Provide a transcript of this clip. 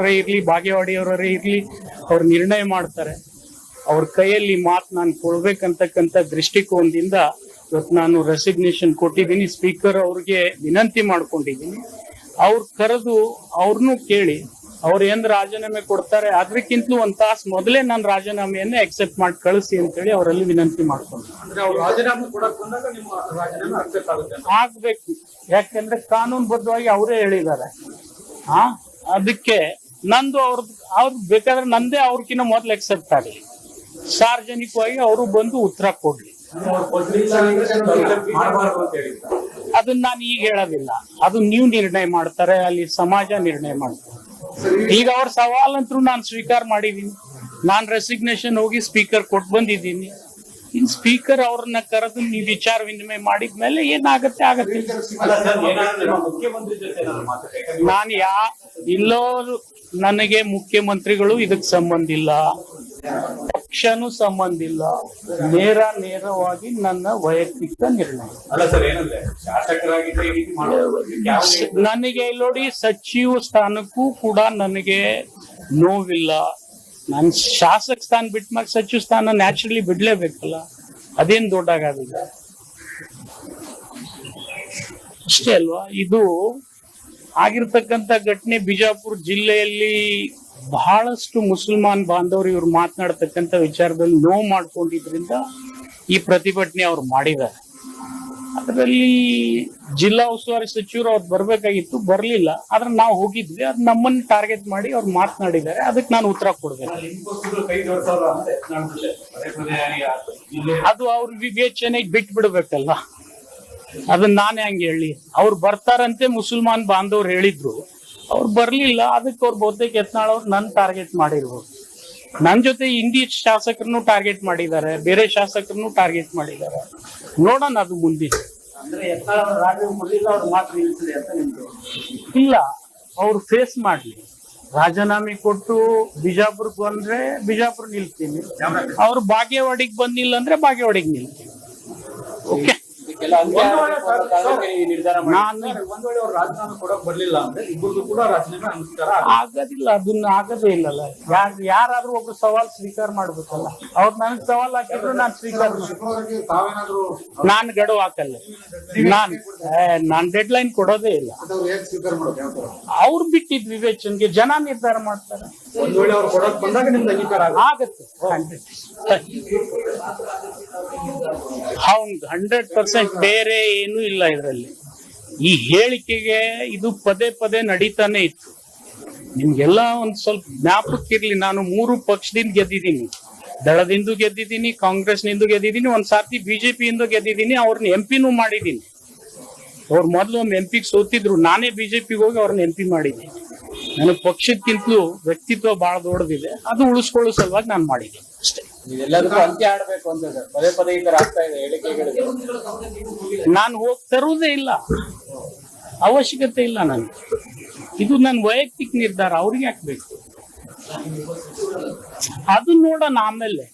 ಇರ್ಲಿ ಬಾಗೇವಾಡಿಯವರೇ ಇರ್ಲಿ ಅವ್ರು ನಿರ್ಣಯ ಮಾಡ್ತಾರೆ. ಅವ್ರ ಕೈಯಲ್ಲಿ ಮಾತು ನಾನು ಕೊಡ್ಬೇಕಂತಕ್ಕಂಥ ದೃಷ್ಟಿಕೋನದಿಂದ ಇವತ್ತು ನಾನು ರೆಸಿಗ್ನೇಷನ್ ಕೊಟ್ಟಿದ್ದೀನಿ. ಸ್ಪೀಕರ್ ಅವ್ರಿಗೆ ವಿನಂತಿ ಮಾಡ್ಕೊಂಡಿದ್ದೀನಿ, ಅವ್ರು ಕರೆದು ಅವ್ರನ್ನೂ ಕೇಳಿ ಅವ್ರು ಏನ್ ರಾಜೀನಾಮೆ ಕೊಡ್ತಾರೆ ಅದಕ್ಕಿಂತಲೂ ಒಂದ್ ತಾಸು ಮೊದಲೇ ನಾನು ರಾಜೀನಾಮೆಯನ್ನೇ ಅಕ್ಸೆಪ್ಟ್ ಮಾಡಿ ಕಳಿಸಿ ಅಂತೇಳಿ ಅವರಲ್ಲಿ ವಿನಂತಿ ಮಾಡ್ಕೊಂಡು ಆಗ್ಬೇಕು. ಯಾಕೆಂದ್ರೆ ಕಾನೂನುಬದ್ಧವಾಗಿ ಅವರೇ ಹೇಳಿದ್ದಾರೆ. ಅದಕ್ಕೆ ನಂದು ಅವ್ರದ್ದು ಬೇಕಾದ್ರೆ ನಂದೇ ಅವ್ರಕಿನ್ನ ಮೊದ್ಲು ಎಕ್ಸೆಪ್ಟ್ ಆಗಲಿ, ಸಾರ್ವಜನಿಕವಾಗಿ ಅವರು ಬಂದು ಉತ್ತರ ಕೊಡ್ಲಿ. ಅದನ್ನ ನಾನು ಈಗ ಹೇಳೋದಿಲ್ಲ, ಅದು ನೀವು ನಿರ್ಣಯ ಮಾಡ್ತಾರೆ, ಅಲ್ಲಿ ಸಮಾಜ ನಿರ್ಣಯ ಮಾಡ್ತಾರೆ. ಈಗ ಅವ್ರ ಸವಾಲಂತರೂ ನಾನು ಸ್ವೀಕಾರ ಮಾಡಿದೀನಿ. ನಾನ್ ರೆಸಿಗ್ನೇಷನ್ ಹೋಗಿ ಸ್ಪೀಕರ್ ಕೊಟ್ಟು ಬಂದಿದ್ದೀನಿ. ಇನ್ ಸ್ಪೀಕರ್ ಅವ್ರನ್ನ ಕರೆದು ನೀವು ವಿಚಾರ ವಿನಿಮಯ ಮಾಡಿದ್ಮೇಲೆ ಏನಾಗತ್ತೆ ಆಗತ್ತೆ. ನಾನು ಇಲ್ಲೋ ನನಗೆ ಮುಖ್ಯಮಂತ್ರಿಗಳು ಇದಕ್ ಸಂಬಂಧ ಇಲ್ಲ, ಪಕ್ಷನೂ ಸಂಬಂಧ ಇಲ್ಲ, ನೇರವಾಗಿ ನನ್ನ ವೈಯಕ್ತಿಕ ನಿರ್ಣಯ. ನನಗೆ ನೋಡಿ ಸಚಿವ ಸ್ಥಾನಕ್ಕೂ ಕೂಡ ನನಗೆ ನೋವಿಲ್ಲ. ನಾನು ಶಾಸಕ ಸ್ಥಾನ ಬಿಟ್ಟ ಸಚಿವ ಸ್ಥಾನ ನ್ಯಾಚುರಲಿ ಬಿಡ್ಲೇಬೇಕಲ್ಲ, ಅದೇನ್ ದೊಡ್ಡಾಗೋದಿಲ್ಲ ಅಷ್ಟೇ ಅಲ್ವಾ. ಇದು ಆಗಿರ್ತಕ್ಕಂಥ ಘಟನೆ ಬಿಜಾಪುರ ಜಿಲ್ಲೆಯಲ್ಲಿ ಬಹಳಷ್ಟು ಮುಸಲ್ಮಾನ್ ಬಾಂಧವರು ಇವ್ರು ಮಾತನಾಡ್ತಕ್ಕಂಥ ವಿಚಾರದಲ್ಲಿ ನೋವು ಮಾಡ್ಕೊಂಡಿದ್ರಿಂದ ಈ ಪ್ರತಿಭಟನೆ ಅವ್ರು ಮಾಡಿದ್ದಾರೆ. ಅದರಲ್ಲಿ ಜಿಲ್ಲಾ ಉಸ್ತುವಾರಿ ಸಚಿವರು ಅವ್ರು ಬರ್ಬೇಕಾಗಿತ್ತು, ಬರ್ಲಿಲ್ಲ. ಆದ್ರೆ ನಾವು ಹೋಗಿದ್ವಿ, ಅದು ನಮ್ಮನ್ನ ಟಾರ್ಗೆಟ್ ಮಾಡಿ ಅವ್ರು ಮಾತನಾಡಿದ್ದಾರೆ. ಅದಕ್ಕೆ ನಾನು ಉತ್ತರ ಕೊಡ್ಬೇಕು. ಅದು ಅವ್ರ ವಿವೇಚನೆಗೆ ಬಿಟ್ಟು ಬಿಡ್ಬೇಕಲ್ಲ, ಅದನ್ನ ನಾನೇ ಹಂಗೆ ಹೇಳಿ. ಅವ್ರು ಬರ್ತಾರಂತೆ ಮುಸಲ್ಮಾನ್ ಬಾಂಧವ್ರು ಹೇಳಿದ್ರು, ಅವ್ರು ಬರ್ಲಿಲ್ಲ. ಅದಕ್ಕೆ ಅವ್ರು ಬಹುತೇಕ ಯತ್ನಾಳ್ ಅವ್ರು ನನ್ ಟಾರ್ಗೆಟ್ ಮಾಡಿರ್ಬೋದು. ನನ್ ಜೊತೆ ಹಿಂದಿ ಶಾಸಕರನ್ನು ಟಾರ್ಗೆಟ್ ಮಾಡಿದ್ದಾರೆ, ಬೇರೆ ಶಾಸಕರನ್ನು ಟಾರ್ಗೆಟ್ ಮಾಡಿದ್ದಾರೆ. ನೋಡೋಣ ಅದು ಮುಂದಿನ. ಇಲ್ಲ, ಅವ್ರು ಫೇಸ್ ಮಾಡ್ಲಿ. ರಾಜೀನಾಮೆ ಕೊಟ್ಟು ಬಿಜಾಪುರಕ್ಕೆ ಬಂದ್ರೆ ಬಿಜಾಪುರ ನಿಲ್ತೀನಿ, ಅವ್ರು ಬಾಗೇವಾಡಿಗೆ ಬಂದಿಲ್ಲ ಅಂದ್ರೆ ಬಾಗೇವಾಡಿಗೆ ನಿಲ್ತೀನಿ. ಓಕೆ, ಆಗೋದಿಲ್ಲ, ಅದನ್ನ ಆಗದೇ ಇಲ್ಲಲ್ಲ. ಯಾರಾದ್ರೂ ಒಬ್ರು ಸವಾಲ್ ಸ್ವೀಕಾರ ಮಾಡ್ಬೇಕಲ್ಲ. ಅವ್ರು ನನಗ್ ಸವಾಲ್ ಹಾಕಿದ್ರು ನಾನು ಸ್ವೀಕಾರ ನಾನು ಗಡುವು ಹಾಕಲ್ಲ. ನಾನ್ ಡೆಡ್ ಲೈನ್ ಕೊಡೋದೇ ಇಲ್ಲ. ಅವ್ರು ಬಿಟ್ಟಿದ್ ವಿವೇಚನೆಗೆ ಜನ ನಿರ್ಧಾರ ಮಾಡ್ತಾರೆ. ಆಗತ್ತೆ 100%. ಬೇರೆ ಏನೂ ಇಲ್ಲ ಇದರಲ್ಲಿ. ಈ ಹೇಳಿಕೆಗೆ ಇದು ಪದೇ ಪದೇ ನಡೀತಾನೆ ಇತ್ತು. ನಿಮ್ಗೆಲ್ಲ ಒಂದ್ ಸ್ವಲ್ಪ ಜ್ಞಾಪಕ್ಕಿರ್ಲಿ, ನಾನು 3 ಪಕ್ಷದಿಂದ ಗೆದ್ದಿದ್ದೀನಿ. ದಳದಿಂದ ಗೆದ್ದಿದ್ದೀನಿ, ಕಾಂಗ್ರೆಸ್ನಿಂದ ಗೆದ್ದಿದ್ದೀನಿ, ಒಂದ್ ಸಾರ್ತಿ ಬಿಜೆಪಿಯಿಂದ ಗೆದ್ದಿದ್ದೀನಿ. ಅವ್ರನ್ನ ಎಂಪಿನೂ ಮಾಡಿದ್ದೀನಿ. ಅವ್ರು ಮೊದ್ಲು ಒಮ್ಮೆ ಎಂಪಿಗೆ ಸೋತಿದ್ರು, ನಾನೇ ಬಿಜೆಪಿಗೆ ಹೋಗಿ ಅವ್ರನ್ನ ಎಂಪಿ ಮಾಡಿದ್ದೀನಿ. ನನಗೆ ಪಕ್ಷಕ್ಕಿಂತಲೂ ವ್ಯಕ್ತಿತ್ವ ಬಹಳ ದೊಡ್ಡದಿದೆ, ಅದು ಉಳಿಸ್ಕೊಳ್ಳೋ ಸಲುವಾಗಿ ನಾನು ಮಾಡಿದ್ದೀನಿ ಅಷ್ಟೇ. ಎಲ್ಲದಕ್ಕೂ ಅಂತ್ಯ ಆಡ್ಬೇಕು ಅಂತ ಪದೇ ಪದೇ ಈ ತರ ಆಗ್ತಾ ಇದೆ ಹೇಳಿಕೆಗಳಿಗೆ. ನಾನು ಹೋಗಿ ತರುವುದೇ ಇಲ್ಲ, ಅವಶ್ಯಕತೆ ಇಲ್ಲ ನನಗೆ. ಇದು ನನ್ನ ವೈಯಕ್ತಿಕ ನಿರ್ಧಾರ, ಅವ್ರಿಗೆ ಹಾಕ್ಬೇಕು. ಅದು ನೋಡೋಣ ಆಮೇಲೆ.